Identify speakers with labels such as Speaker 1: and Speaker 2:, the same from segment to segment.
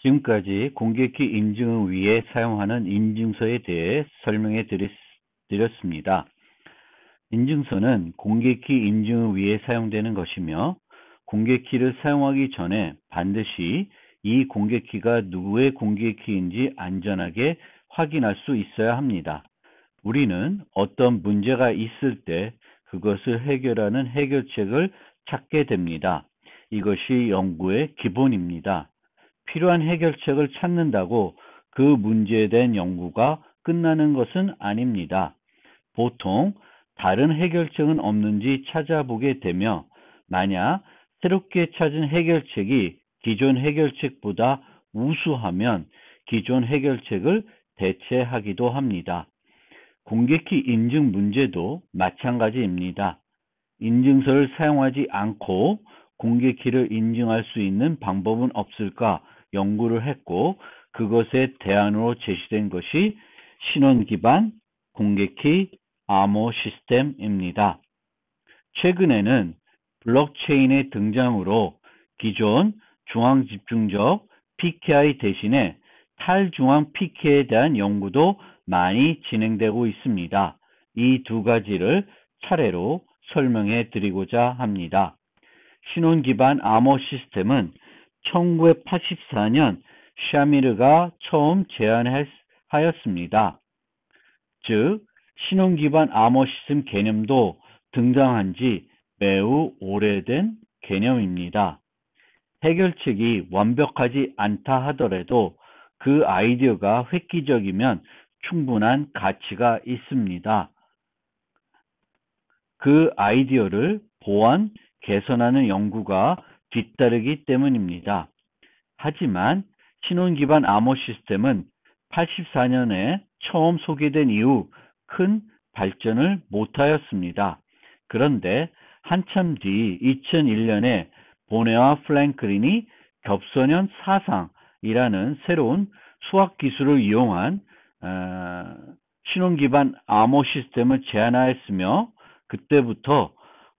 Speaker 1: 지금까지 공개키 인증을 위해 사용하는 인증서에 대해 설명해 드렸습니다. 인증서는 공개키 인증을 위해 사용되는 것이며, 공개키를 사용하기 전에 반드시 이 공개키가 누구의 공개키인지 안전하게 확인할 수 있어야 합니다. 우리는 어떤 문제가 있을 때 그것을 해결하는 해결책을 찾게 됩니다. 이것이 연구의 기본입니다. 필요한 해결책을 찾는다고 그 문제에 대한 연구가 끝나는 것은 아닙니다. 보통 다른 해결책은 없는지 찾아보게 되며, 만약 새롭게 찾은 해결책이 기존 해결책보다 우수하면 기존 해결책을 대체하기도 합니다. 공개키 인증 문제도 마찬가지입니다. 인증서를 사용하지 않고 공개키를 인증할 수 있는 방법은 없을까 연구를 했고, 그것의 대안으로 제시된 것이 신원 기반 공개키 암호 시스템입니다. 최근에는 블록체인의 등장으로 기존 중앙 집중적 PKI 대신에 탈중앙 PK에 대한 연구도 많이 진행되고 있습니다. 이 두 가지를 차례로 설명해 드리고자 합니다. 신원 기반 암호 시스템은 1984년 샤미르가 처음 제안하였습니다. 즉, 신원 기반 암호 시스템 개념도 등장한 지 매우 오래된 개념입니다. 해결책이 완벽하지 않다 하더라도 그 아이디어가 획기적이면 충분한 가치가 있습니다. 그 아이디어를 보완, 개선하는 연구가 뒤따르기 때문입니다. 하지만 신원 기반 암호 시스템은 84년에 처음 소개된 이후 큰 발전을 못하였습니다. 그런데 한참 뒤 2001년에 보네와 프랭클린이 겹선형 사상이라는 새로운 수학 기술을 이용한 신원 기반 암호 시스템을 제안하였으며, 그때부터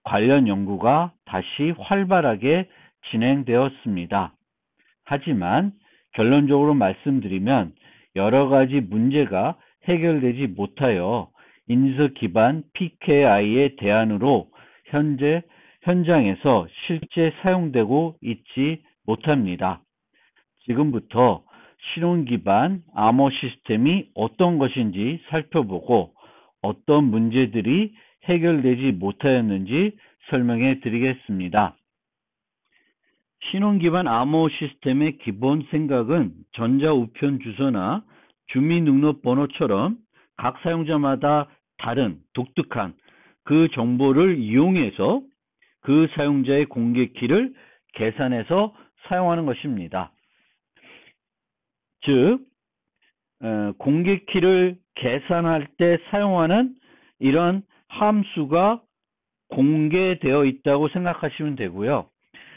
Speaker 1: 관련 연구가 다시 활발하게 진행되었습니다. 하지만 결론적으로 말씀드리면 여러 가지 문제가 해결되지 못하여 인증서 기반 PKI의 대안으로 현장에서 실제 사용되고 있지 못합니다. 지금부터 신원 기반 암호 시스템이 어떤 것인지 살펴보고 어떤 문제들이 해결되지 못하였는지 설명해 드리겠습니다. 신원 기반 암호 시스템의 기본 생각은 전자우편 주소나 주민등록번호처럼 각 사용자마다 다른 독특한 그 정보를 이용해서 그 사용자의 공개키를 계산해서 사용하는 것입니다. 즉, 공개키를 계산할 때 사용하는 이런 함수가 공개되어 있다고 생각하시면 되고요.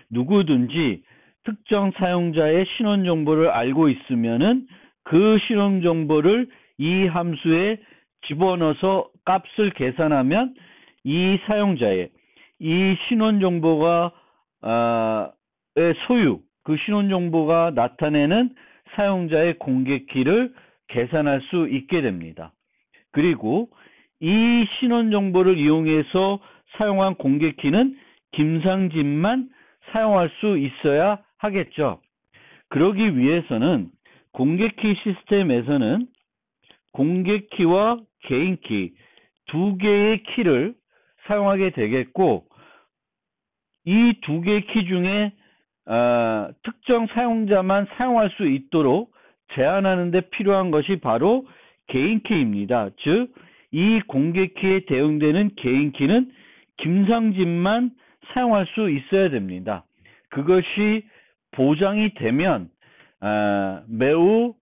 Speaker 1: 누구든지 특정 사용자의 신원 정보를 알고 있으면은 그 신원 정보를 이 함수에 집어넣어서 값을 계산하면 이 사용자의 이 신원 정보가 소유, 그 신원 정보가 나타내는 사용자의 공개키를 계산할 수 있게 됩니다. 그리고 이 신원 정보를 이용해서 사용한 공개키는 김상진만 사용할 수 있어야 하겠죠. 그러기 위해서는 공개키 시스템에서는 공개키와 개인키 두 개의 키를 사용하게 되겠고, 이 두 개의 키 중에 특정 사용자만 사용할 수 있도록 제한하는 데 필요한 것이 바로 개인키입니다. 즉, 이 공개키에 대응되는 개인키는 김상진만 사용할 수 있어야 됩니다. 그것이 보장이 되면 매우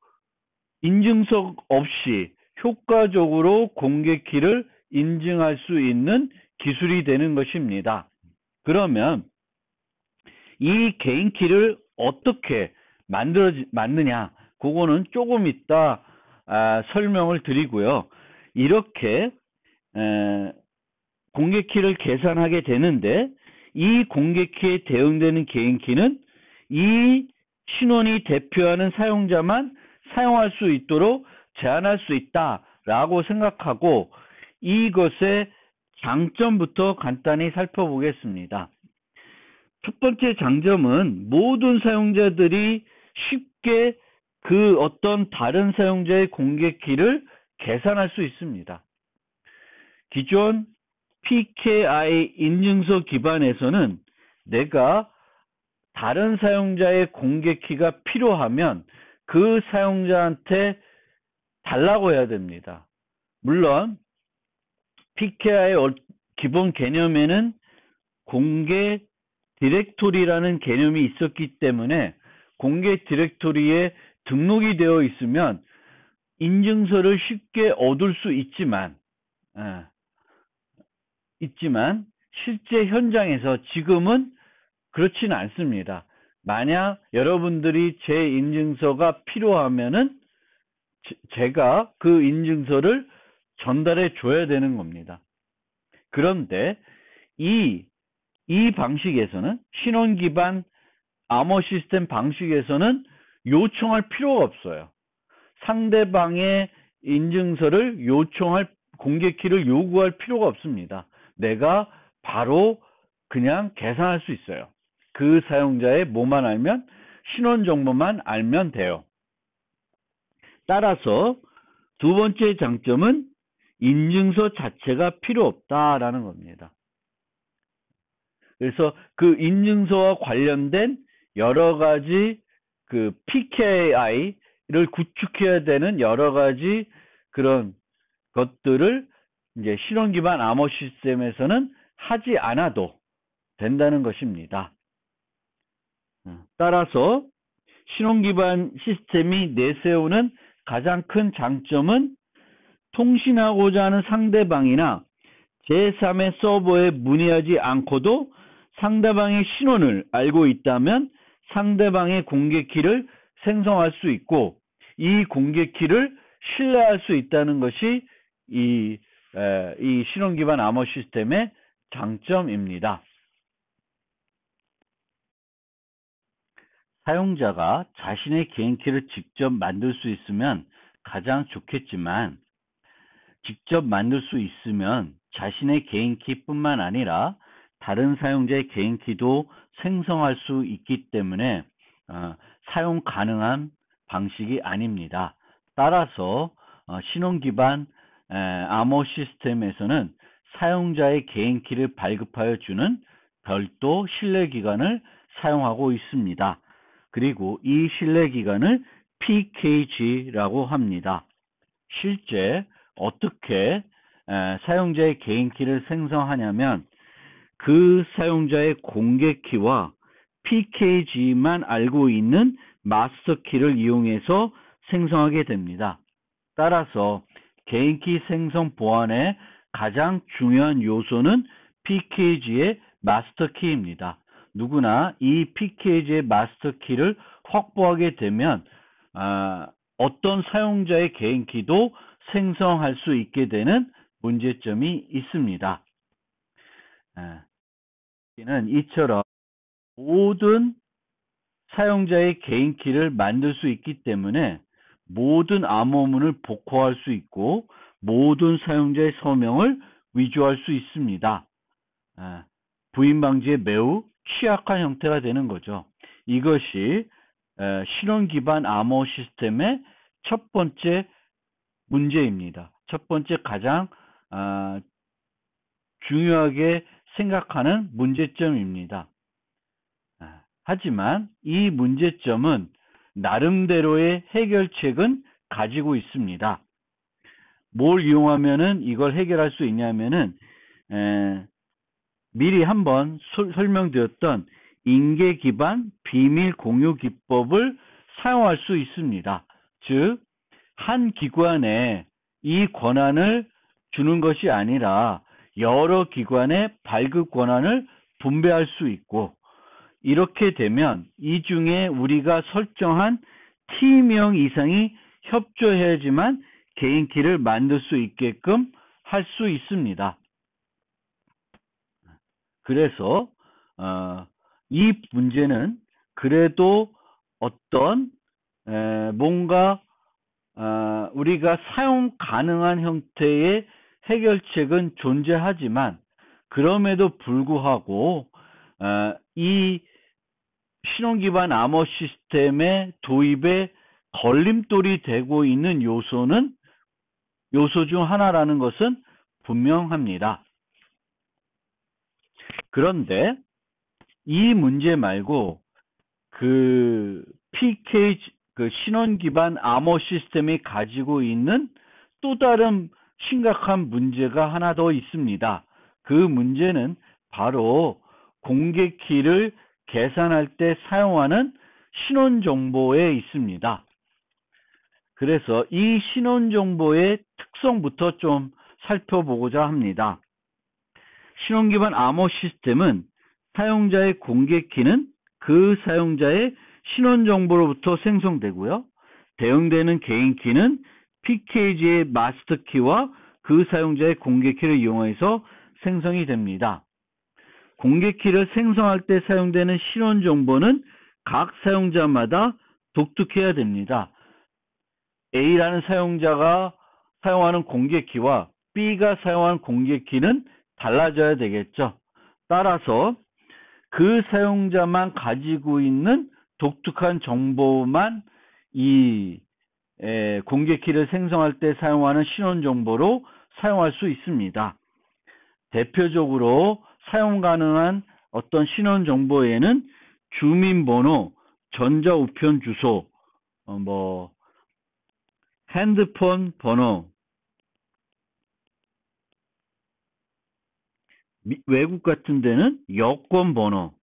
Speaker 1: 인증서 없이 효과적으로 공개키를 인증할 수 있는 기술이 되는 것입니다. 그러면 이 개인키를 어떻게 만드냐, 그거는 조금 이따 설명을 드리고요. 이렇게 공개키를 계산하게 되는데, 이 공개키에 대응되는 개인키는 이 신원이 대표하는 사용자만 사용할 수 있도록 제한할 수 있다라고 생각하고 이것의 장점부터 간단히 살펴보겠습니다. 첫 번째 장점은 모든 사용자들이 쉽게 그 어떤 다른 사용자의 공개키를 계산할 수 있습니다. 기존 PKI 인증서 기반에서는 내가 다른 사용자의 공개키가 필요하면 그 사용자한테 달라고 해야 됩니다. 물론 PKI 기본 개념에는 공개 디렉토리라는 개념이 있었기 때문에 공개 디렉토리에 등록이 되어 있으면 인증서를 쉽게 얻을 수 있지만 실제 현장에서 지금은 그렇지는 않습니다. 만약 여러분들이 제 인증서가 필요하면은 제가 그 인증서를 전달해 줘야 되는 겁니다. 그런데 이 방식에서는 신원 기반 암호 시스템 방식에서는 요청할 필요가 없어요. 상대방의 인증서를 공개키를 요구할 필요가 없습니다. 내가 바로 그냥 계산할 수 있어요. 그 사용자의 뭐만 알면 신원 정보만 알면 돼요. 따라서 두 번째 장점은 인증서 자체가 필요 없다라는 겁니다. 그래서 그 인증서와 관련된 여러 가지 그 PKI를 구축해야 되는 여러 가지 그런 것들을 이제 신원 기반 암호 시스템에서는 하지 않아도 된다는 것입니다. 따라서 신원 기반 시스템이 내세우는 가장 큰 장점은 통신하고자 하는 상대방이나 제3의 서버에 문의하지 않고도 상대방의 신원을 알고 있다면 상대방의 공개키를 생성할 수 있고 이 공개키를 신뢰할 수 있다는 것이 이 신원 기반 암호 시스템의 장점입니다. 사용자가 자신의 개인키를 직접 만들 수 있으면 가장 좋겠지만 직접 만들 수 있으면 자신의 개인키뿐만 아니라 다른 사용자의 개인키도 생성할 수 있기 때문에 사용 가능한 방식이 아닙니다. 따라서 신원 기반 암호 시스템에서는 사용자의 개인키를 발급하여 주는 별도 신뢰기관을 사용하고 있습니다. 그리고 이 신뢰기관을 PKG라고 합니다. 실제 어떻게 사용자의 개인키를 생성하냐면 그 사용자의 공개키와 PKG만 알고 있는 마스터키를 이용해서 생성하게 됩니다. 따라서 개인키 생성 보안의 가장 중요한 요소는 PKG의 마스터키입니다. 누구나 이 PKG의 마스터키를 확보하게 되면 어떤 사용자의 개인키도 생성할 수 있게 되는 문제점이 있습니다. 이처럼 모든 사용자의 개인키를 만들 수 있기 때문에 모든 암호문을 복호할 수 있고 모든 사용자의 서명을 위조할 수 있습니다. 부인 방지에 매우 취약한 형태가 되는 거죠. 이것이 신원 기반 암호 시스템의 첫 번째 문제입니다. 첫 번째 가장 중요하게 생각하는 문제점입니다. 하지만 이 문제점은 나름대로의 해결책은 가지고 있습니다. 뭘 이용하면은 이걸 해결할 수 있냐면은 미리 한번 설명드렸던 인계 기반 비밀 공유 기법을 사용할 수 있습니다. 즉, 한 기관에 이 권한을 주는 것이 아니라 여러 기관의 발급 권한을 분배할 수 있고 이렇게 되면 이 중에 우리가 설정한 T명 이상이 협조해야지만 개인키를 만들 수 있게끔 할 수 있습니다. 그래서 이 문제는 그래도 어떤 뭔가 우리가 사용 가능한 형태의 해결책은 존재하지만 그럼에도 불구하고 이 신원 기반 암호 시스템의 도입에 걸림돌이 되고 있는 요소 중 하나라는 것은 분명합니다. 그런데 이 문제 말고 그 PK 그 신원 기반 암호 시스템이 가지고 있는 또 다른 심각한 문제가 하나 더 있습니다. 그 문제는 바로 공개 키를 계산할 때 사용하는 신원 정보에 있습니다. 그래서 이 신원 정보의 특성부터 좀 살펴보고자 합니다. 신원 기반 암호 시스템은 사용자의 공개 키는 그 사용자의 신원 정보로부터 생성되고요. 대응되는 개인 키는 PKG의 마스터 키와 그 사용자의 공개 키를 이용해서 생성이 됩니다. 공개 키를 생성할 때 사용되는 신원 정보는 각 사용자마다 독특해야 됩니다. A라는 사용자가 사용하는 공개 키와 B가 사용하는 공개 키는 달라져야 되겠죠. 따라서 그 사용자만 가지고 있는 독특한 정보만 이 공개 키를 생성할 때 사용하는 신원 정보로 사용할 수 있습니다. 대표적으로 사용 가능한 어떤 신원 정보에는 주민번호, 전자우편 주소, 핸드폰 번호, 외국 같은 데는 여권 번호,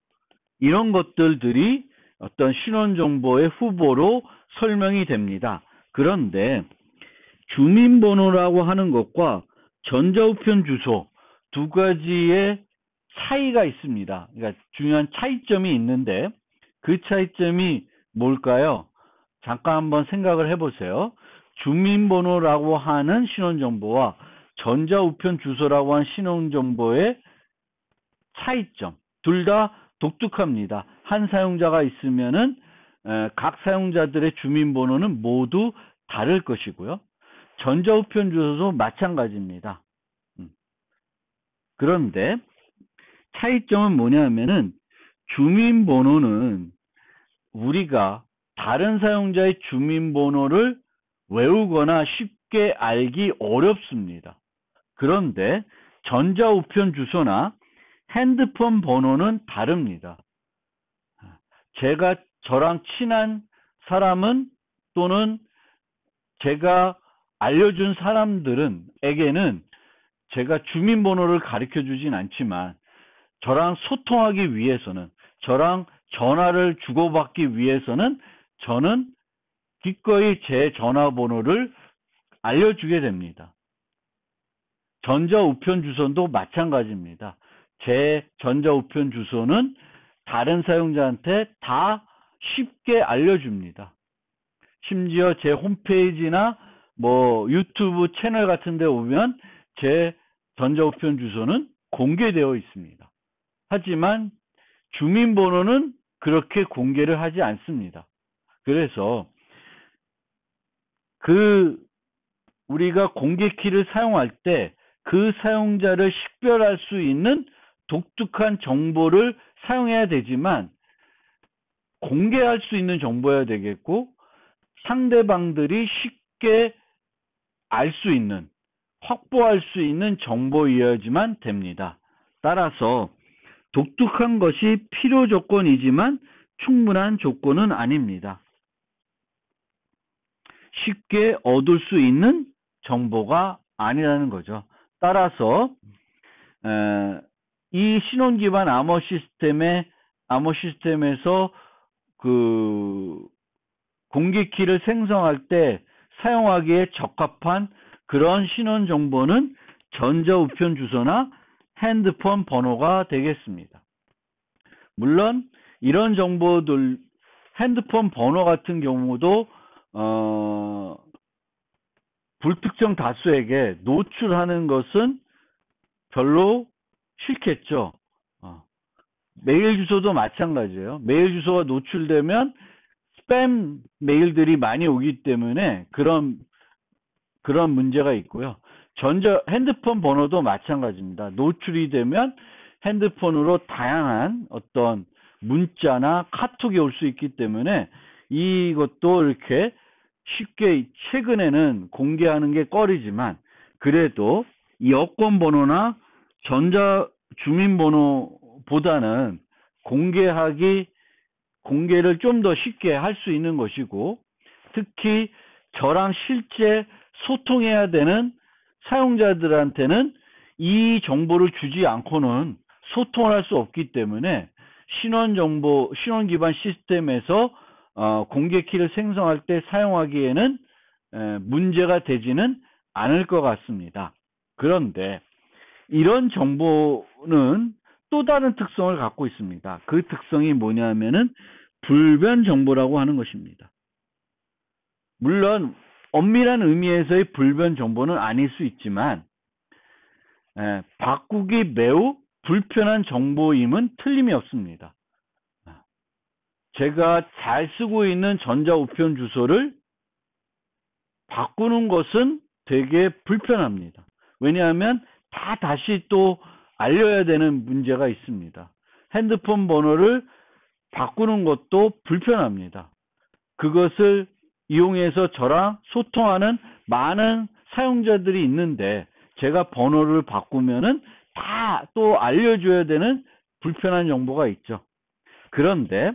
Speaker 1: 이런 것들이 어떤 신원 정보의 후보로 설명이 됩니다. 그런데 주민번호라고 하는 것과 전자우편 주소 두 가지의 차이가 있습니다. 그러니까 중요한 차이점이 있는데 그 차이점이 뭘까요? 잠깐 한번 생각을 해보세요. 주민번호라고 하는 신원정보와 전자우편 주소라고 하는 신원정보의 차이점, 둘 다 독특합니다. 한 사용자가 있으면은 각 사용자들의 주민번호는 모두 다를 것이고요. 전자우편 주소도 마찬가지입니다. 그런데 차이점은 뭐냐면은 주민번호는 우리가 다른 사용자의 주민번호를 외우거나 쉽게 알기 어렵습니다. 그런데 전자우편 주소나 핸드폰 번호는 다릅니다. 저랑 친한 사람은 또는 제가 알려준 사람들에게는 제가 주민번호를 가르쳐 주진 않지만 저랑 소통하기 위해서는, 저랑 전화를 주고받기 위해서는 저는 기꺼이 제 전화번호를 알려주게 됩니다. 전자우편 주소도 마찬가지입니다. 제 전자우편 주소는 다른 사용자한테 다 쉽게 알려줍니다. 심지어 제 홈페이지나 유튜브 채널 같은 데 오면 제 전자우편 주소는 공개되어 있습니다. 하지만 주민번호는 그렇게 공개를 하지 않습니다. 그래서 우리가 공개키를 사용할 때 그 사용자를 식별할 수 있는 독특한 정보를 사용해야 되지만 공개할 수 있는 정보여야 되겠고 상대방들이 쉽게 알 수 있는, 확보할 수 있는 정보여야지만 됩니다. 따라서 독특한 것이 필요 조건이지만 충분한 조건은 아닙니다. 쉽게 얻을 수 있는 정보가 아니라는 거죠. 따라서 이 신원 기반 암호 시스템에서 공개 키를 생성할 때 사용하기에 적합한 그런 신원 정보는 전자우편 주소나 핸드폰 번호가 되겠습니다. 물론 이런 정보들, 핸드폰 번호 같은 경우도 불특정 다수에게 노출하는 것은 별로 싫겠죠. 메일 주소도 마찬가지예요. 메일 주소가 노출되면 스팸 메일들이 많이 오기 때문에 그런 문제가 있고요. 핸드폰 번호도 마찬가지입니다. 노출이 되면 핸드폰으로 다양한 어떤 문자나 카톡이 올 수 있기 때문에 이것도 이렇게 쉽게 최근에는 공개하는 게 꺼리지만 그래도 이 여권 번호나 주민번호보다는 공개를 좀 더 쉽게 할 수 있는 것이고, 특히 저랑 실제 소통해야 되는 사용자들한테는 이 정보를 주지 않고는 소통을 할 수 없기 때문에 신원 기반 시스템에서 공개 키를 생성할 때 사용하기에는 문제가 되지는 않을 것 같습니다. 그런데 이런 정보는 또 다른 특성을 갖고 있습니다. 그 특성이 뭐냐면은 불변 정보라고 하는 것입니다. 물론 엄밀한 의미에서의 불변 정보는 아닐 수 있지만 바꾸기 매우 불편한 정보임은 틀림이 없습니다. 제가 잘 쓰고 있는 전자우편 주소를 바꾸는 것은 되게 불편합니다. 왜냐하면 다시 또 알려야 되는 문제가 있습니다. 핸드폰 번호를 바꾸는 것도 불편합니다. 그것을 이용해서 저랑 소통하는 많은 사용자들이 있는데 제가 번호를 바꾸면은 다 또 알려줘야 되는 불편한 정보가 있죠. 그런데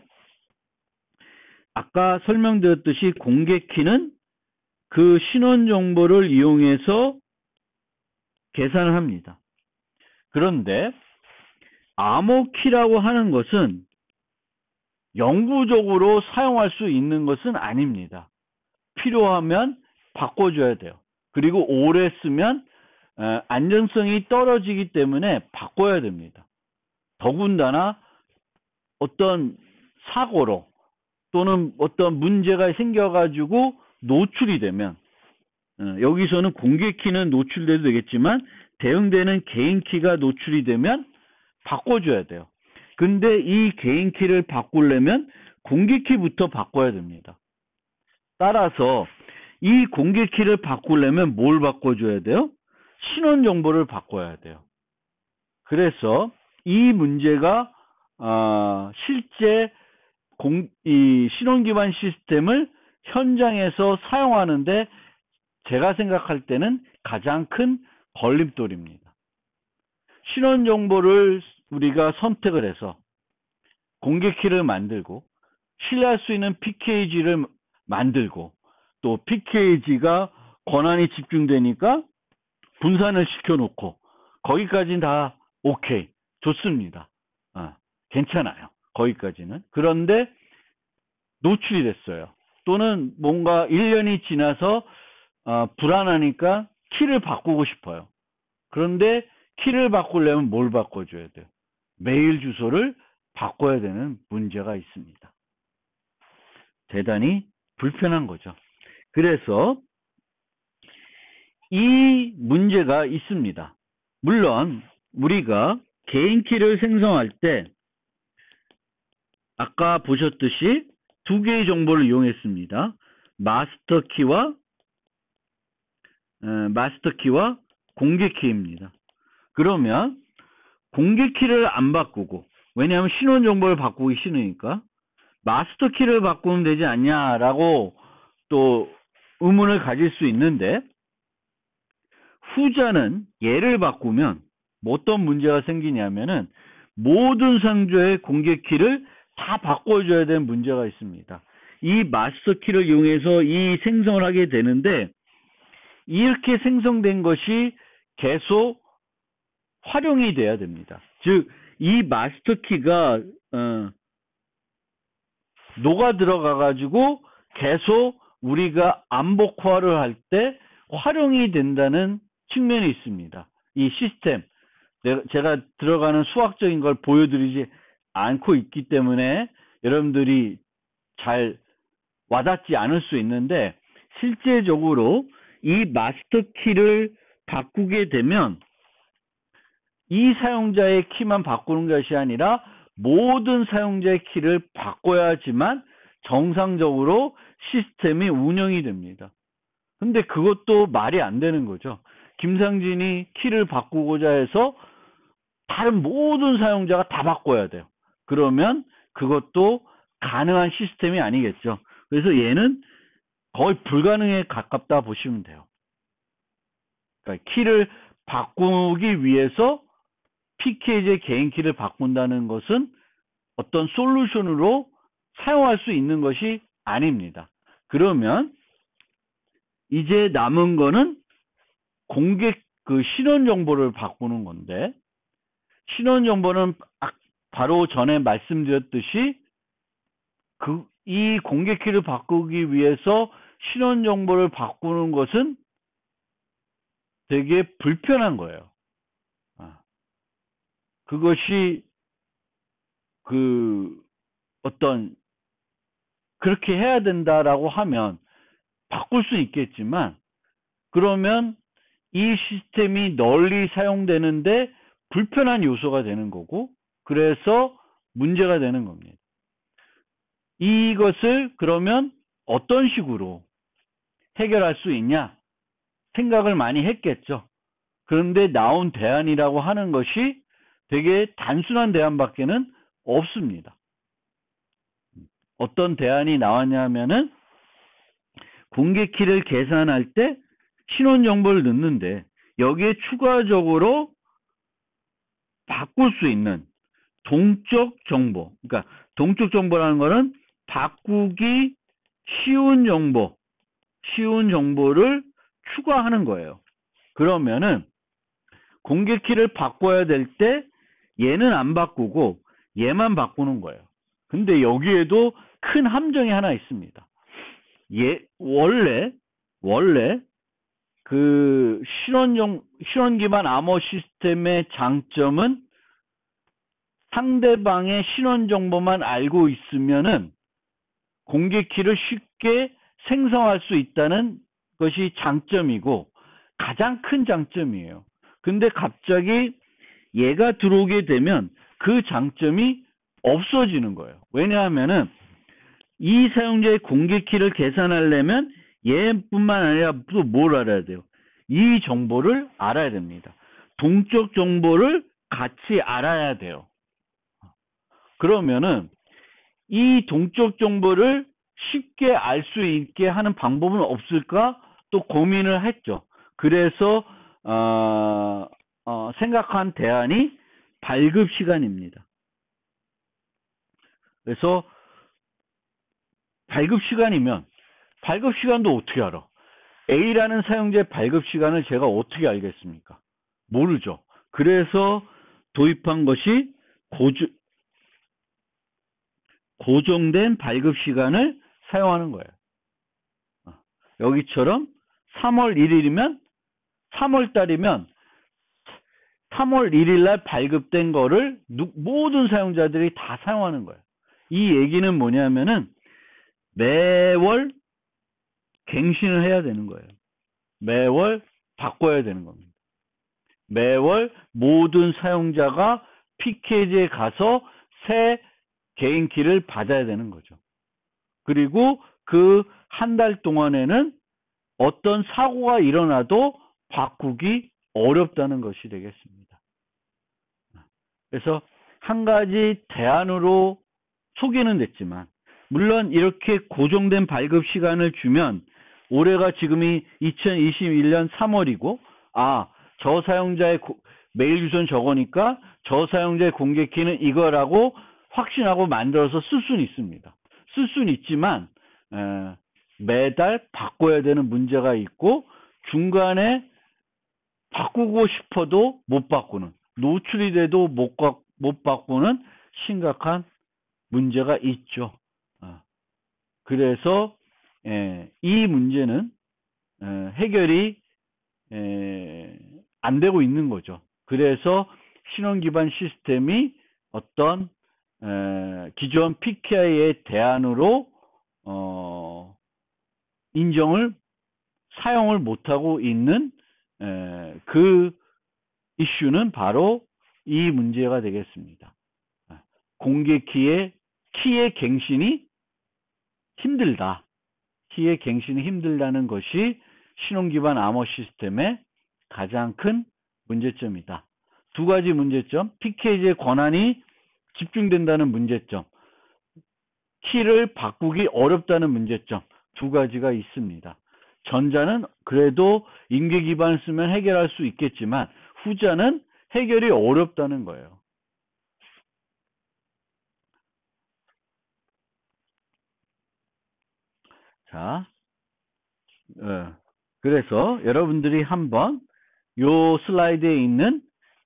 Speaker 1: 아까 설명드렸듯이 공개키는 그 신원 정보를 이용해서 계산을 합니다. 그런데 암호키라고 하는 것은 영구적으로 사용할 수 있는 것은 아닙니다. 필요하면 바꿔줘야 돼요. 그리고 오래 쓰면 안전성이 떨어지기 때문에 바꿔야 됩니다. 더군다나 어떤 사고로 또는 어떤 문제가 생겨가지고 노출이 되면 여기서는 공개키는 노출돼도 되겠지만 대응되는 개인키가 노출이 되면 바꿔줘야 돼요. 근데 이 개인키를 바꾸려면 공개키부터 바꿔야 됩니다. 따라서 이 공개키를 바꾸려면 뭘 바꿔줘야 돼요? 신원 정보를 바꿔야 돼요. 그래서 이 문제가 실제 이 신원 기반 시스템을 현장에서 사용하는데 제가 생각할 때는 가장 큰 걸림돌입니다. 신원 정보를 우리가 선택을 해서 공개키를 만들고 신뢰할 수 있는 PKG를 만들고 또 PKG가 권한이 집중되니까 분산을 시켜놓고 거기까지는 다 오케이, 좋습니다. 괜찮아요. 거기까지는. 그런데 노출이 됐어요. 또는 뭔가 1년이 지나서 불안하니까 키를 바꾸고 싶어요. 그런데 키를 바꾸려면 뭘 바꿔줘야 돼요? 메일 주소를 바꿔야 되는 문제가 있습니다. 대단히 불편한 거죠. 그래서 이 문제가 있습니다. 물론 우리가 개인키를 생성할 때 아까 보셨듯이 두 개의 정보를 이용했습니다. 마스터키와 공개키입니다. 그러면 공개키를 안 바꾸고, 왜냐하면 신원 정보를 바꾸기 싫으니까 마스터키를 바꾸면 되지 않냐라고 또 의문을 가질 수 있는데, 후자는 얘를 바꾸면 어떤 문제가 생기냐면은 모든 상자의 공개키를 다 바꿔줘야 되는 문제가 있습니다. 이 마스터키를 이용해서 이 생성을 하게 되는데, 이렇게 생성된 것이 계속 활용이 돼야 됩니다. 즉, 이 마스터키가 녹아 들어가 가지고 계속 우리가 암복화를 할 때 활용이 된다는 측면이 있습니다. 이 시스템, 제가 들어가는 수학적인 걸 보여드리지 않고 있기 때문에 여러분들이 잘 와닿지 않을 수 있는데, 실제적으로 이 마스터키를 바꾸게 되면 이 사용자의 키만 바꾸는 것이 아니라 모든 사용자의 키를 바꿔야지만 정상적으로 시스템이 운영이 됩니다. 근데 그것도 말이 안 되는 거죠. 김상진이 키를 바꾸고자 해서 다른 모든 사용자가 다 바꿔야 돼요. 그러면 그것도 가능한 시스템이 아니겠죠. 그래서 얘는 거의 불가능에 가깝다 보시면 돼요. 그러니까 키를 바꾸기 위해서 PK의 개인 키를 바꾼다는 것은 어떤 솔루션으로 사용할 수 있는 것이 아닙니다. 그러면 이제 남은 거는 공개 신원 정보를 바꾸는 건데, 신원 정보는 바로 전에 말씀드렸듯이 이 공개 키를 바꾸기 위해서 신원 정보를 바꾸는 것은 되게 불편한 거예요. 그것이 어떤 그렇게 해야 된다라고 하면 바꿀 수 있겠지만, 그러면 이 시스템이 널리 사용되는데 불편한 요소가 되는 거고, 그래서 문제가 되는 겁니다. 이것을 그러면 어떤 식으로 해결할 수 있냐 생각을 많이 했겠죠. 그런데 나온 대안이라고 하는 것이 되게 단순한 대안밖에는 없습니다. 어떤 대안이 나왔냐면은 공개 키를 계산할 때 신원 정보를 넣는데 여기에 추가적으로 바꿀 수 있는 동적 정보, 그러니까 동적 정보라는 거는 바꾸기 쉬운 정보를 추가하는 거예요. 그러면은 공개 키를 바꿔야 될 때 얘는 안 바꾸고 얘만 바꾸는 거예요. 근데 여기에도 큰 함정이 하나 있습니다. 원래 신원 기반 암호 시스템의 장점은 상대방의 신원 정보만 알고 있으면은 공개 키를 쉽게 생성할 수 있다는 것이 장점이고 가장 큰 장점이에요. 근데 갑자기 얘가 들어오게 되면 그 장점이 없어지는 거예요. 왜냐하면은 이 사용자의 공개 키를 계산하려면 얘뿐만 아니라 또 뭘 알아야 돼요? 이 정보를 알아야 됩니다. 동적 정보를 같이 알아야 돼요. 그러면은 이 동적 정보를 쉽게 알 수 있게 하는 방법은 없을까? 또 고민을 했죠. 그래서 생각한 대안이 발급 시간입니다. 그래서 발급 시간도 어떻게 알아? A라는 사용자의 발급 시간을 제가 어떻게 알겠습니까? 모르죠. 그래서 도입한 것이 고정된 발급 시간을 사용하는 거예요. 여기처럼 3월 1일이면 3월 달이면 3월 1일 날 발급된 거를 모든 사용자들이 다 사용하는 거예요. 이 얘기는 뭐냐면은 매월 갱신을 해야 되는 거예요. 매월 바꿔야 되는 겁니다. 매월 모든 사용자가 PK에 가서 새 개인 키를 받아야 되는 거죠. 그리고 그 한 달 동안에는 어떤 사고가 일어나도 바꾸기 어렵다는 것이 되겠습니다. 그래서 한 가지 대안으로 소개는 됐지만, 물론 이렇게 고정된 발급 시간을 주면 올해가 지금이 2021년 3월이고 저 사용자의 메일 주소는 저거니까 저 사용자의 공개 키는 이거라고 확신하고 만들어서 쓸 수는 있습니다. 쓸 수는 있지만 매달 바꿔야 되는 문제가 있고, 중간에 바꾸고 싶어도 못 바꾸는, 노출이 돼도 못 바꾸는 심각한 문제가 있죠. 그래서 이 문제는 해결이 안 되고 있는 거죠. 그래서 신원 기반 시스템이 어떤 기존 PKI의 대안으로 사용을 못하고 있는 그 이슈는 바로 이 문제가 되겠습니다. 공개 키의 갱신이 힘들다. 키의 갱신이 힘들다는 것이 신용 기반 암호 시스템의 가장 큰 문제점이다. 두 가지 문제점, PK의 권한이 집중된다는 문제점, 키를 바꾸기 어렵다는 문제점, 두 가지가 있습니다. 전자는 그래도 인계 기반을 쓰면 해결할 수 있겠지만 후자는 해결이 어렵다는 거예요. 자, 그래서 여러분들이 한번 요 슬라이드에 있는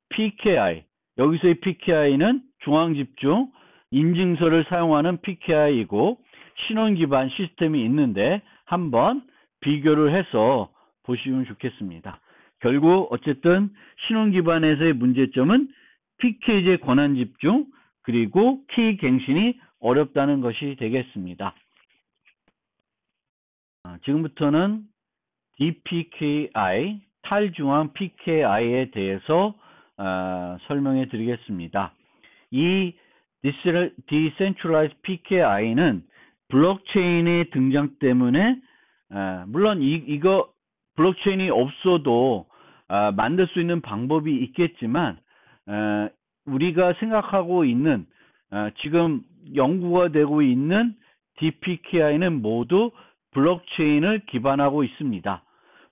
Speaker 1: PKI, 여기서의 PKI는 중앙집중 인증서를 사용하는 PKI이고 신원 기반 시스템이 있는데 한번 비교를 해서 보시면 좋겠습니다. 결국 어쨌든 신원 기반에서의 문제점은 PK의 권한 집중 그리고 키 갱신이 어렵다는 것이 되겠습니다. 지금부터는 DPKI, 탈중앙 PKI에 대해서 설명해 드리겠습니다. 이 Decentralized PKI는 블록체인의 등장 때문에 물론 이거 블록체인이 없어도 만들 수 있는 방법이 있겠지만 우리가 생각하고 있는 지금 연구가 되고 있는 DPKI는 모두 블록체인을 기반하고 있습니다.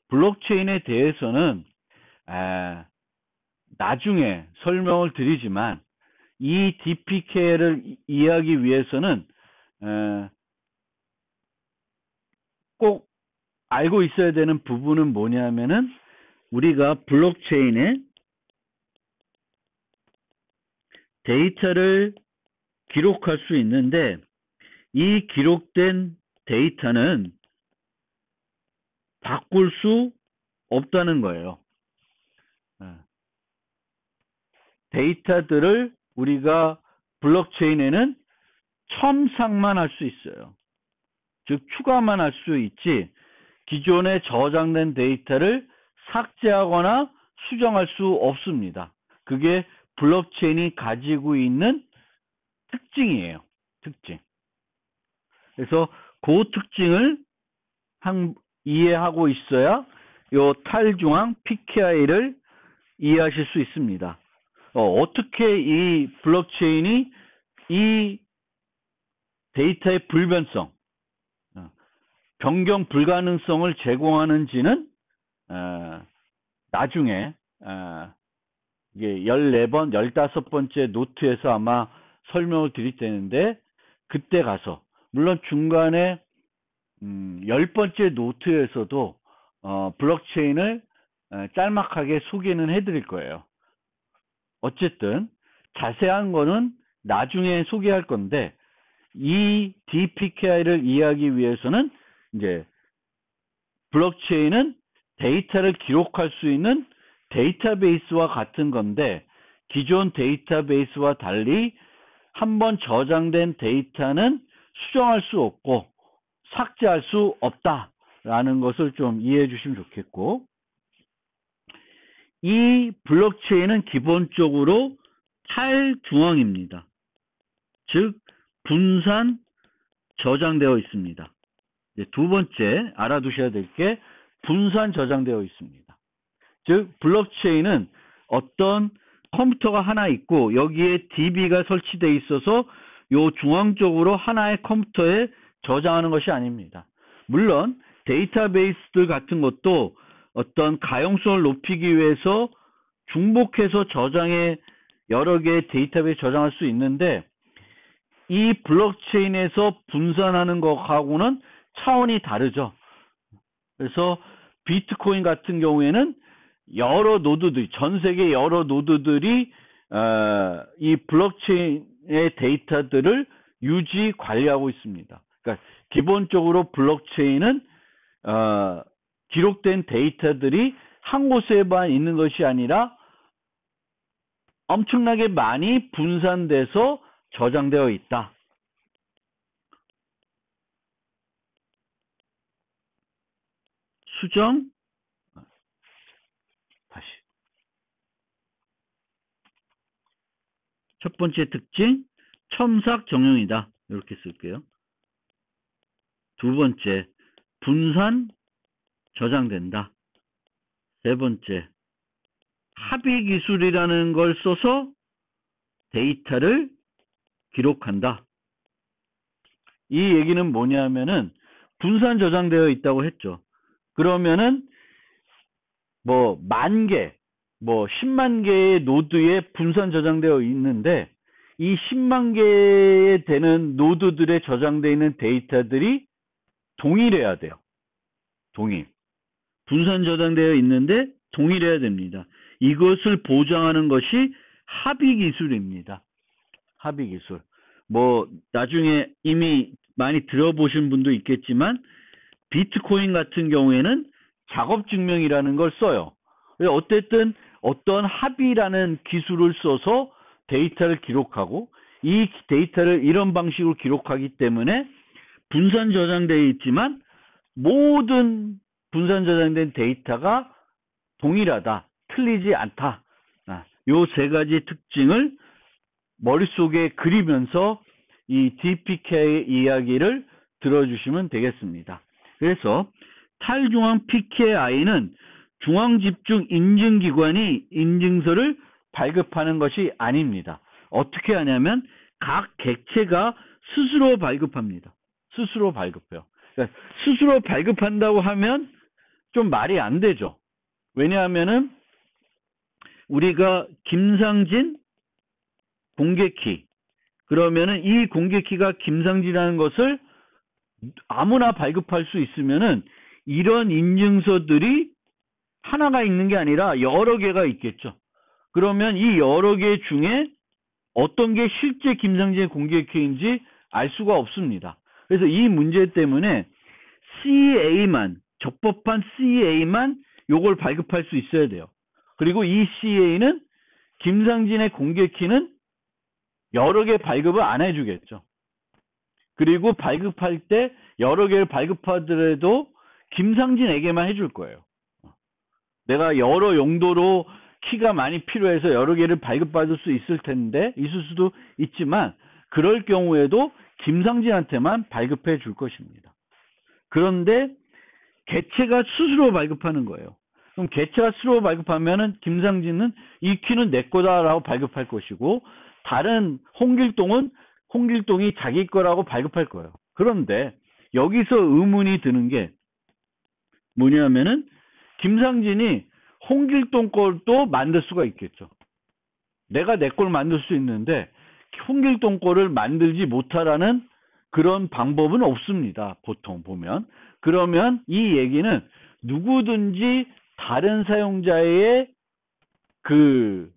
Speaker 1: 블록체인에 대해서는 나중에 설명을 드리지만 이 DPK를 이해하기 위해서는 꼭 알고 있어야 되는 부분은 뭐냐면은 우리가 블록체인에 데이터를 기록할 수 있는데 이 기록된 데이터는 바꿀 수 없다는 거예요. 데이터들을 우리가 블록체인에는 첨삭만 할 수 있어요. 즉 추가만 할 수 있지 기존에 저장된 데이터를 삭제하거나 수정할 수 없습니다. 그게 블록체인이 가지고 있는 특징이에요. 특징. 그래서 그 특징을 이해하고 있어야 요 탈중앙 PKI를 이해하실 수 있습니다. 어떻게 이 블록체인이 이 데이터의 불변성, 변경 불가능성을 제공하는지는 나중에 이게 14번, 15번째 노트에서 아마 설명을 드릴 때인데 그때 가서 물론 중간에 10번째 노트에서도 블록체인을 짤막하게 소개는 해드릴 거예요. 어쨌든 자세한 거는 나중에 소개할 건데 이 DPKI를 이해하기 위해서는 이제 블록체인은 데이터를 기록할 수 있는 데이터베이스와 같은 건데 기존 데이터베이스와 달리 한번 저장된 데이터는 수정할 수 없고 삭제할 수 없다라는 것을 좀 이해해 주시면 좋겠고 이 블록체인은 기본적으로 탈중앙입니다. 즉 분산 저장되어 있습니다. 두 번째 알아두셔야 될 게 분산 저장되어 있습니다. 즉 블록체인은 어떤 컴퓨터가 하나 있고 여기에 DB가 설치되어 있어서 요 중앙적으로 하나의 컴퓨터에 저장하는 것이 아닙니다. 물론 데이터베이스들 같은 것도 어떤 가용성을 높이기 위해서 중복해서 저장해 여러 개의 데이터베이스 저장할 수 있는데 이 블록체인에서 분산하는 것하고는 차원이 다르죠. 그래서 비트코인 같은 경우에는 여러 노드들이 전 세계 여러 노드들이 이 블록체인의 데이터들을 유지 관리하고 있습니다. 그러니까 기본적으로 블록체인은 기록된 데이터들이 한 곳에만 있는 것이 아니라 엄청나게 많이 분산돼서 저장되어 있다. 수정 다시 첫 번째 특징 첨삭 정형이다. 이렇게 쓸게요. 두 번째, 분산 저장된다. 세 번째, 합의 기술이라는 걸 써서 데이터를 기록한다. 이 얘기는 뭐냐면은 분산 저장되어 있다고 했죠. 그러면은 뭐 10,000개, 뭐 10만 개의 노드에 분산 저장되어 있는데 이 10만 개 되는 노드들에 저장되어 있는 데이터들이 동일해야 돼요. 동일. 분산 저장되어 있는데 동일해야 됩니다. 이것을 보장하는 것이 합의 기술입니다. 합의 기술. 뭐 나중에 이미 많이 들어보신 분도 있겠지만 비트코인 같은 경우에는 작업 증명이라는 걸 써요. 어쨌든 어떤 합의라는 기술을 써서 데이터를 기록하고 이 데이터를 이런 방식으로 기록하기 때문에 분산 저장되어 있지만 모든 분산 저장된 데이터가 동일하다, 틀리지 않다. 요 세 가지 특징을 머릿속에 그리면서 이 DPK 이야기를 들어주시면 되겠습니다. 그래서 탈중앙 PKI는 중앙집중 인증기관이 인증서를 발급하는 것이 아닙니다. 어떻게 하냐면 각 객체가 스스로 발급합니다. 스스로 발급해요. 그러니까 스스로 발급한다고 하면 좀 말이 안 되죠. 왜냐하면은 우리가 김상진 공개키, 그러면은 이 공개키가 김상진이라는 것을 아무나 발급할 수 있으면은 이런 인증서들이 하나가 있는 게 아니라 여러 개가 있겠죠. 그러면 이 여러 개 중에 어떤 게 실제 김상진의 공개키인지 알 수가 없습니다. 그래서 이 문제 때문에 CA만, 적법한 CA만 요걸 발급할 수 있어야 돼요. 그리고 이 CA는 김상진의 공개키는 여러 개 발급을 안 해주겠죠. 그리고 발급할 때 여러 개를 발급하더라도 김상진에게만 해줄 거예요. 내가 여러 용도로 키가 많이 필요해서 여러 개를 발급받을 수 있을 텐데, 있을 수도 있지만 그럴 경우에도 김상진한테만 발급해 줄 것입니다. 그런데 개체가 스스로 발급하는 거예요. 그럼 개체가 스스로 발급하면은 김상진은 이 키는 내 거다라고 발급할 것이고, 다른 홍길동이 자기 거라고 발급할 거예요. 그런데 여기서 의문이 드는 게 뭐냐면은 김상진이 홍길동 걸도 만들 수가 있겠죠. 내가 내 걸 만들 수 있는데 홍길동 거를 만들지 못하라는 그런 방법은 없습니다. 보통 보면. 그러면 이 얘기는 누구든지 다른 사용자의 그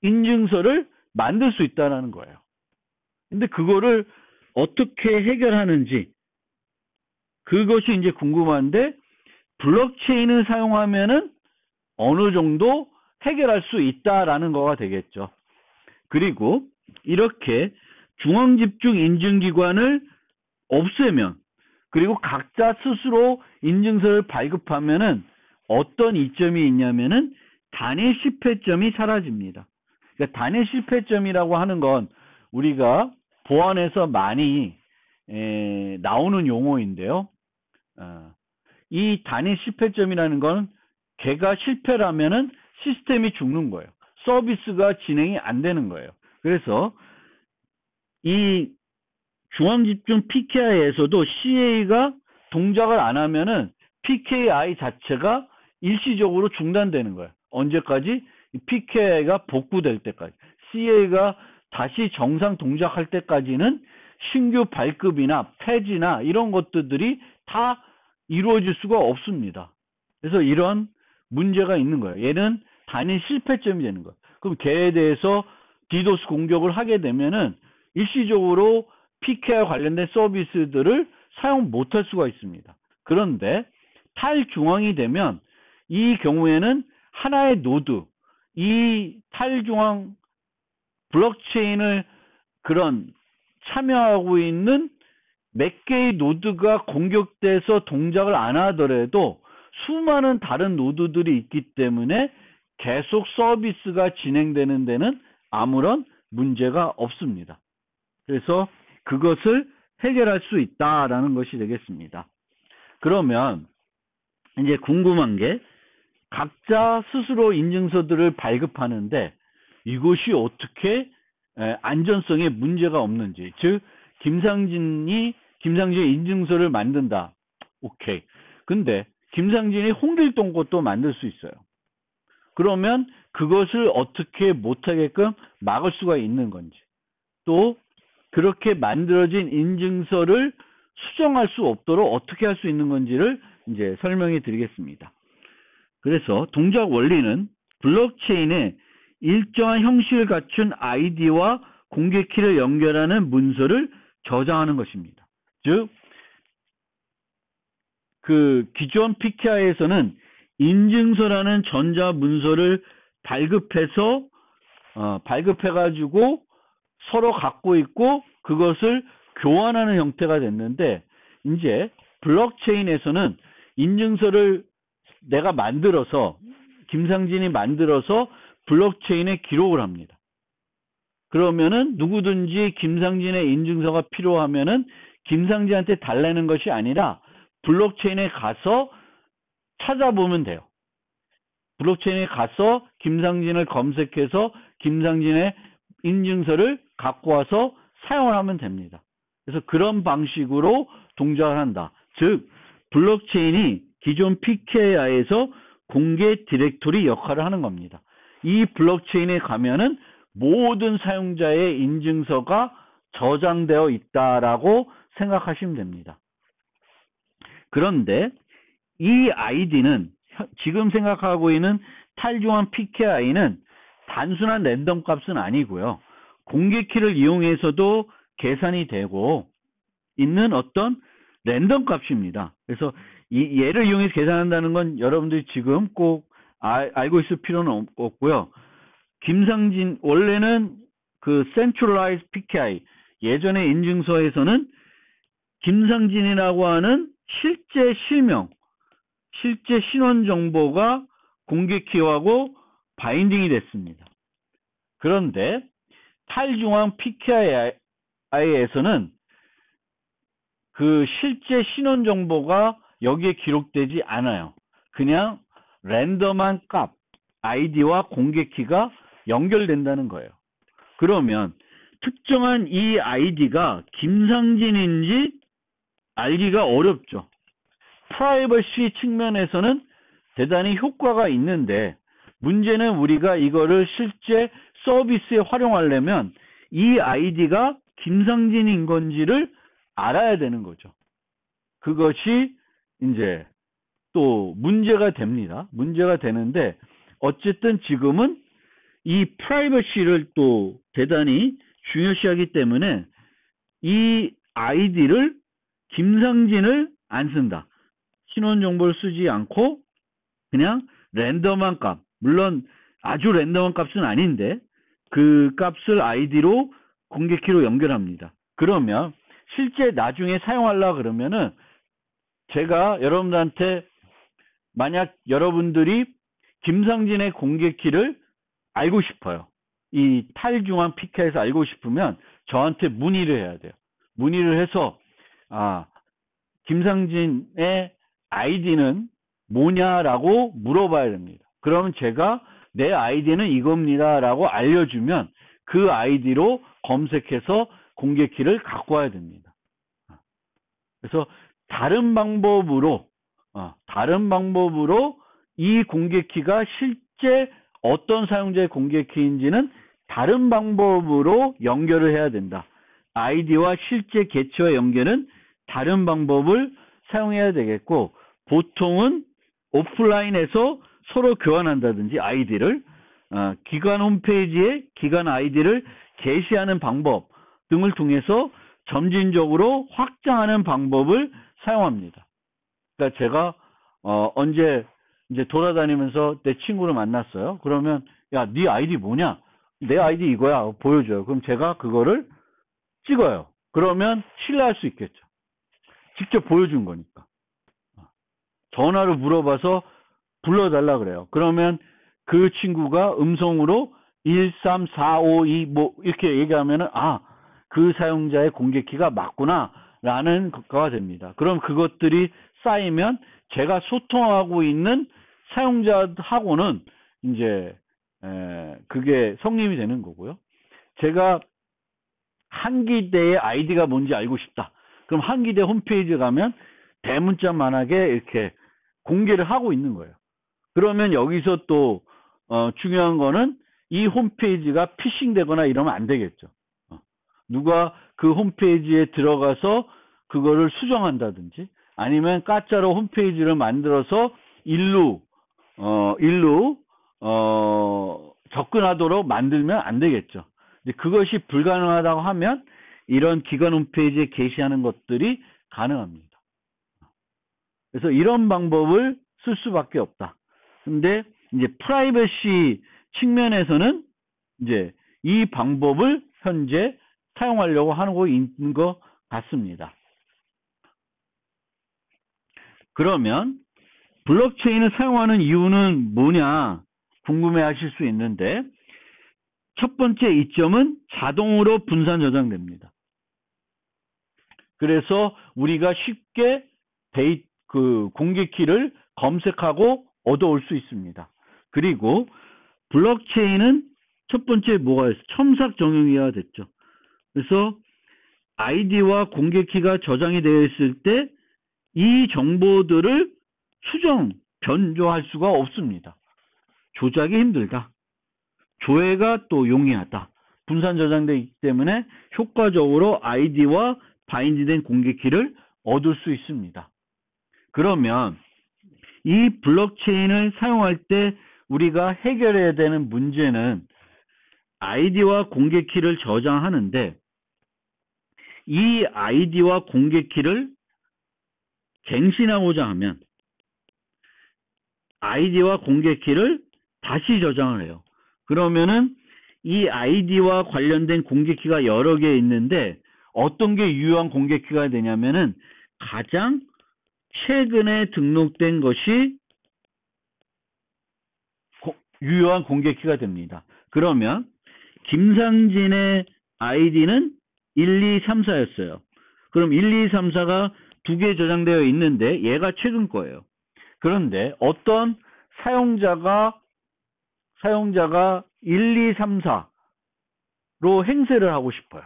Speaker 1: 인증서를 만들 수 있다는 거예요. 근데 그거를 어떻게 해결하는지 그것이 이제 궁금한데, 블록체인을 사용하면은 어느 정도 해결할 수 있다라는 거가 되겠죠. 그리고 이렇게 중앙집중 인증기관을 없애면, 그리고 각자 스스로 인증서를 발급하면은 어떤 이점이 있냐면은 단위 실패점이 사라집니다. 그러니까 단위 실패점이라고 하는 건 우리가 보안에서 많이 나오는 용어인데요. 이 단위 실패점이라는 건 걔가 실패라면은 시스템이 죽는 거예요. 서비스가 진행이 안 되는 거예요. 그래서 이 중앙집중 PKI에서도 CA가 동작을 안 하면은 PKI 자체가 일시적으로 중단되는 거예요. 언제까지? PKI가 복구될 때까지. CA가 다시 정상 동작할 때까지는 신규 발급이나 폐지나 이런 것들이 다 이루어질 수가 없습니다. 그래서 이런 문제가 있는 거예요. 얘는 단위 실패점이 되는 거예요. 그럼 걔에 대해서 디도스 공격을 하게 되면은 일시적으로 PKI 관련된 서비스들을 사용 못할 수가 있습니다. 그런데 탈중앙이 되면 이 경우에는 하나의 노드, 이 탈중앙 블록체인을 그런 참여하고 있는 몇 개의 노드가 공격돼서 동작을 안 하더라도 수많은 다른 노드들이 있기 때문에 계속 서비스가 진행되는 데는 아무런 문제가 없습니다. 그래서 그것을 해결할 수 있다라는 것이 되겠습니다. 그러면 이제 궁금한 게 각자 스스로 인증서들을 발급하는데 이것이 어떻게 안전성에 문제가 없는지, 즉 김상진의 인증서를 만든다. 오케이. 근데 김상진이 홍길동 것도 만들 수 있어요. 그러면 그것을 어떻게 못하게끔 막을 수가 있는 건지, 또 그렇게 만들어진 인증서를 수정할 수 없도록 어떻게 할 수 있는 건지를 이제 설명해 드리겠습니다. 그래서 동작 원리는 블록체인에 일정한 형식을 갖춘 아이디와 공개 키를 연결하는 문서를 저장하는 것입니다. 즉, 그 기존 PKI에서는 인증서라는 전자 문서를 발급해가지고 서로 갖고 있고 그것을 교환하는 형태가 됐는데, 이제 블록체인에서는 인증서를 내가 김상진이 만들어서 블록체인에 기록을 합니다. 그러면은 누구든지 김상진의 인증서가 필요하면은 김상진한테 달라는 것이 아니라 블록체인에 가서 찾아보면 돼요. 블록체인에 가서 김상진을 검색해서 김상진의 인증서를 갖고 와서 사용을 하면 됩니다. 그래서 그런 방식으로 동작을 한다. 즉, 블록체인이 기존 PKI에서 공개 디렉토리 역할을 하는 겁니다. 이 블록체인에 가면은 모든 사용자의 인증서가 저장되어 있다라고 생각하시면 됩니다. 그런데 이 아이디는 지금 생각하고 있는 탈중앙 PKI는 단순한 랜덤 값은 아니고요. 공개 키를 이용해서도 계산이 되고 있는 어떤 랜덤 값입니다. 그래서 이 얘를 이용해서 계산한다는 건 여러분들이 지금 꼭 알고 있을 필요는 없고요. 김상진 원래는 그 Centralized PKI 예전의 인증서에서는 김상진이라고 하는 실제 신원 정보가 공개 키하고 바인딩이 됐습니다. 그런데 탈중앙 PKI에서는 그 실제 신원 정보가 여기에 기록되지 않아요. 그냥 랜덤한 값, 아이디와 공개 키가 연결된다는 거예요. 그러면 특정한 이 아이디가 김상진인지 알기가 어렵죠. 프라이버시 측면에서는 대단히 효과가 있는데, 문제는 우리가 이거를 실제 서비스에 활용하려면 이 아이디가 김상진인 건지를 알아야 되는 거죠. 그것이 이제 또 문제가 됩니다. 문제가 되는데, 어쨌든 지금은 이 프라이버시를 또 대단히 중요시하기 때문에 이 아이디를 김상진을 안 쓴다. 신원 정보를 쓰지 않고 그냥 랜덤한 값, 물론 아주 랜덤한 값은 아닌데 그 값을 아이디로 공개키로 연결합니다. 그러면 실제 나중에 사용하려고 그러면은 제가 여러분들한테, 만약 여러분들이 김상진의 공개키를 알고 싶어요. 이 탈중앙 PK에서 알고 싶으면 저한테 문의를 해야 돼요. 문의를 해서 김상진의 아이디는 뭐냐라고 물어봐야 됩니다. 그러면 제가 내 아이디는 이겁니다 라고 알려주면 그 아이디로 검색해서 공개키를 갖고 와야 됩니다. 그래서 다른 방법으로 이 공개키가 실제 어떤 사용자의 공개키인지는 다른 방법으로 연결을 해야 된다. 아이디와 실제 개체와 연결은 다른 방법을 사용해야 되겠고, 보통은 오프라인에서 서로 교환한다든지 아이디를 기관 홈페이지에 기관 아이디를 게시하는 방법 등을 통해서 점진적으로 확장하는 방법을 사용합니다. 그러니까 제가 언제 이제 돌아다니면서 내 친구를 만났어요. 그러면 야, 네 아이디 뭐냐? 내 아이디 이거야. 보여줘요. 그럼 제가 그거를 찍어요. 그러면 신뢰할 수 있겠죠. 직접 보여준 거니까. 전화로 물어봐서 불러달라 그래요. 그러면 그 친구가 음성으로 13452 뭐 이렇게 얘기하면은 그 사용자의 공개키가 맞구나 라는 것가 됩니다. 그럼 그것들이 쌓이면 제가 소통하고 있는 사용자하고는 이제 그게 성립이 되는 거고요. 제가 한기대의 아이디가 뭔지 알고 싶다. 그럼 한기대 홈페이지에 가면 대문자만하게 이렇게 공개를 하고 있는 거예요. 그러면 여기서 또 중요한 거는 이 홈페이지가 피싱 되거나 이러면 안 되겠죠. 누가 그 홈페이지에 들어가서 그거를 수정한다든지 아니면 가짜로 홈페이지를 만들어서 일로 접근하도록 만들면 안 되겠죠. 그것이 불가능하다고 하면 이런 기관 홈페이지에 게시하는 것들이 가능합니다. 그래서 이런 방법을 쓸 수밖에 없다. 근데 이제 프라이버시 측면에서는 이제 이 방법을 현재 사용하려고 하고 있는 것 같습니다. 그러면 블록체인을 사용하는 이유는 뭐냐 궁금해 하실 수 있는데 첫 번째 이점은 자동으로 분산 저장됩니다. 그래서 우리가 쉽게 공개키를 검색하고 얻어올 수 있습니다. 그리고 블록체인은 첫 번째 뭐가 있어요? 첨삭 정형이어야 됐죠. 그래서 아이디와 공개키가 저장이 되어 있을 때 이 정보들을 수정, 변조할 수가 없습니다. 조작이 힘들다. 조회가 또 용이하다. 분산 저장되어 있기 때문에 효과적으로 아이디와 바인드된 공개키를 얻을 수 있습니다. 그러면 이 블록체인을 사용할 때 우리가 해결해야 되는 문제는 아이디와 공개키를 저장하는데 이 아이디와 공개키를 갱신하고자 하면 아이디와 공개키를 다시 저장을 해요. 그러면은 이 아이디와 관련된 공개키가 여러 개 있는데 어떤 게 유효한 공개키가 되냐면은 가장 최근에 등록된 것이 유효한 공개키가 됩니다. 그러면 김상진의 아이디는 1, 2, 3, 4였어요. 그럼 1, 2, 3, 4가 두 개 저장되어 있는데 얘가 최근 거예요. 그런데 어떤 사용자가 1, 2, 3, 4로 행세를 하고 싶어요.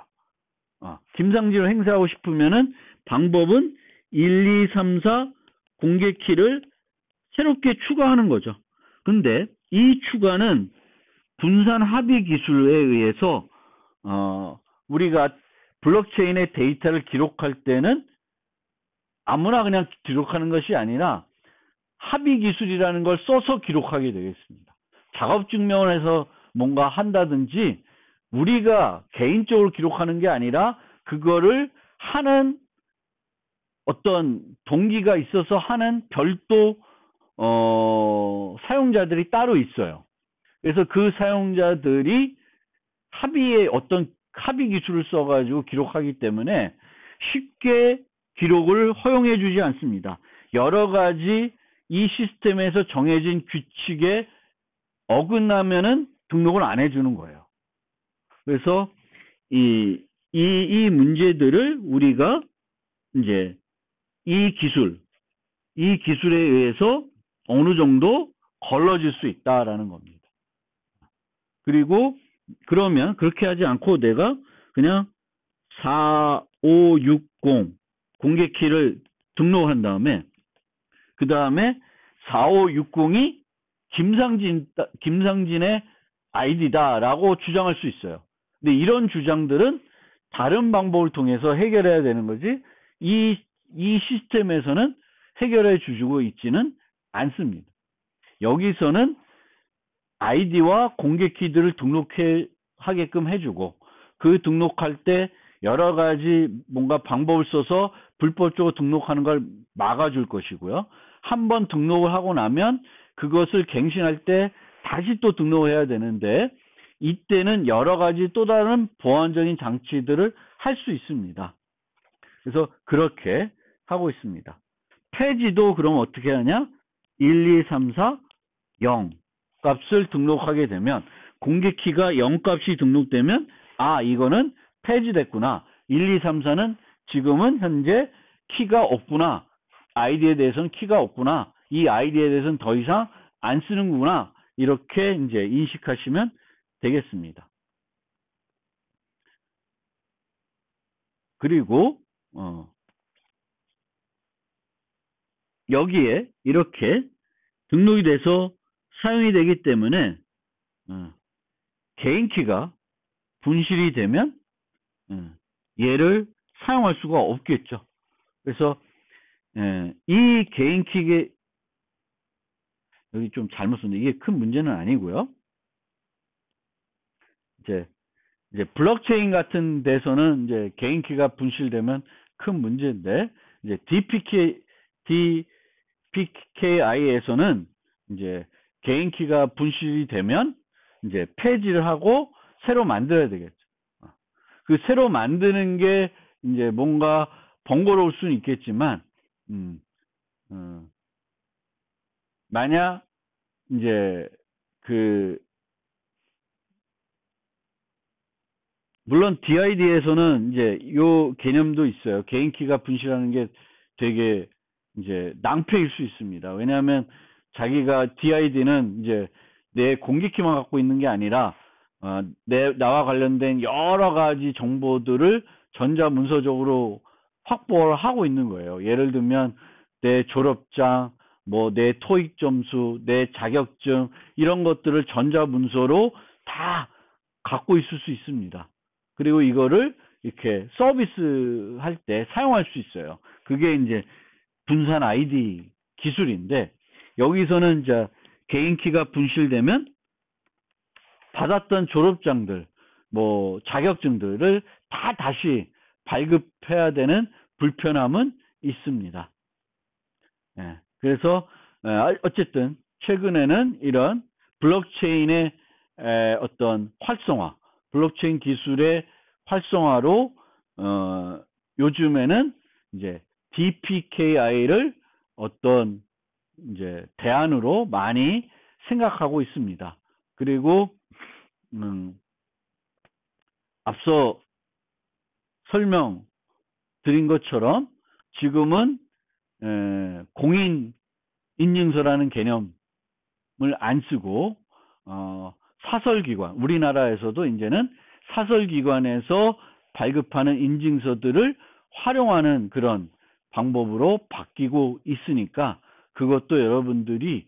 Speaker 1: 김상진으로 행세하고 싶으면은 방법은 1, 2, 3, 4 공개키를 새롭게 추가하는 거죠. 근데 이 추가는 분산 합의 기술에 의해서 우리가 블록체인의 데이터를 기록할 때는 아무나 그냥 기록하는 것이 아니라 합의 기술이라는 걸 써서 기록하게 되겠습니다. 작업 증명을 해서 뭔가 한다든지 우리가 개인적으로 기록하는 게 아니라 그거를 하는 어떤 동기가 있어서 하는 별도 사용자들이 따로 있어요. 그래서 그 사용자들이 어떤 합의 기술을 써가지고 기록하기 때문에 쉽게 기록을 허용해 주지 않습니다. 여러 가지 이 시스템에서 정해진 규칙에 어긋나면은 등록을 안 해주는 거예요. 그래서 이 문제들을 우리가 이제 이 기술에 의해서 어느 정도 걸러질 수 있다라는 겁니다. 그리고 그러면 그렇게 하지 않고 내가 그냥 4560 공개키를 등록한 다음에 그 다음에 4560이 김상진의 아이디다라고 주장할 수 있어요. 근데 이런 주장들은 다른 방법을 통해서 해결해야 되는 거지 이 시스템에서는 해결해 주고 있지는 않습니다. 여기서는 아이디와 공개키들을 등록하게끔 해주고 그 등록할 때 여러 가지 뭔가 방법을 써서 불법적으로 등록하는 걸 막아줄 것이고요. 한번 등록을 하고 나면 그것을 갱신할 때 다시 또 등록을 해야 되는데 이때는 여러 가지 또 다른 보안적인 장치들을 할 수 있습니다. 그래서 그렇게 하고 있습니다. 폐지도 그럼 어떻게 하냐? 1, 2, 3, 4, 0 값을 등록하게 되면 공개키가 0 값이 등록되면 이거는 폐지됐구나. 1, 2, 3, 4는 지금은 현재 키가 없구나. 아이디에 대해서는 키가 없구나. 이 아이디에 대해서는 더 이상 안 쓰는구나. 이렇게 이제 인식하시면 되겠습니다. 그리고 여기에 이렇게 등록이 돼서 사용이 되기 때문에 개인 키가 분실이 되면 얘를 사용할 수가 없겠죠. 그래서 이 개인 키가 여기 좀 잘못 썼는데 이게 큰 문제는 아니고요. 이제 블록체인 같은 데서는 이제 개인 키가 분실되면 큰 문제인데 이제 DPKI에서는 이제 개인 키가 분실이 되면 이제 폐지를 하고 새로 만들어야 되겠죠. 그 새로 만드는 게 이제 뭔가 번거로울 수는 있겠지만 만약 이제 물론 DID에서는 이제 요 개념도 있어요. 개인 키가 분실하는 게 되게 이제 낭패일 수 있습니다. 왜냐하면 자기가 DID는 이제 내 공개키만 갖고 있는 게 아니라 나와 관련된 여러 가지 정보들을 전자문서적으로 확보를 하고 있는 거예요. 예를 들면 내 졸업장, 뭐 내 토익 점수, 내 자격증 이런 것들을 전자문서로 다 갖고 있을 수 있습니다. 그리고 이거를 이렇게 서비스 할 때 사용할 수 있어요. 그게 이제 분산 아이디 기술인데 여기서는 이제 개인 키가 분실되면 받았던 졸업장들, 뭐 자격증들을 다 다시 발급해야 되는 불편함은 있습니다. 그래서 어쨌든 최근에는 이런 블록체인의 어떤 활성화, 블록체인 기술의 활성화로 요즘에는 이제 DPKI를 어떤 이제 대안으로 많이 생각하고 있습니다. 그리고 앞서 설명드린 것처럼 지금은 공인 인증서라는 개념을 안 쓰고 사설기관, 우리나라에서도 이제는 사설기관에서 발급하는 인증서들을 활용하는 그런 방법으로 바뀌고 있으니까 그것도 여러분들이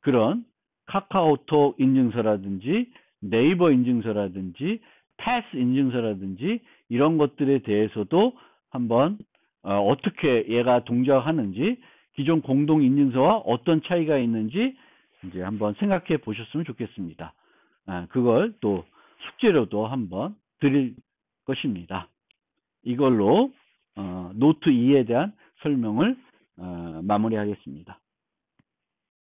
Speaker 1: 그런 카카오톡 인증서라든지 네이버 인증서라든지 패스 인증서라든지 이런 것들에 대해서도 한번 어떻게 얘가 동작하는지 기존 공동 인증서와 어떤 차이가 있는지 이제 한번 생각해 보셨으면 좋겠습니다. 그걸 또 숙제로도 한번 드릴 것입니다. 이걸로 노트 2에 대한 설명을 마무리하겠습니다.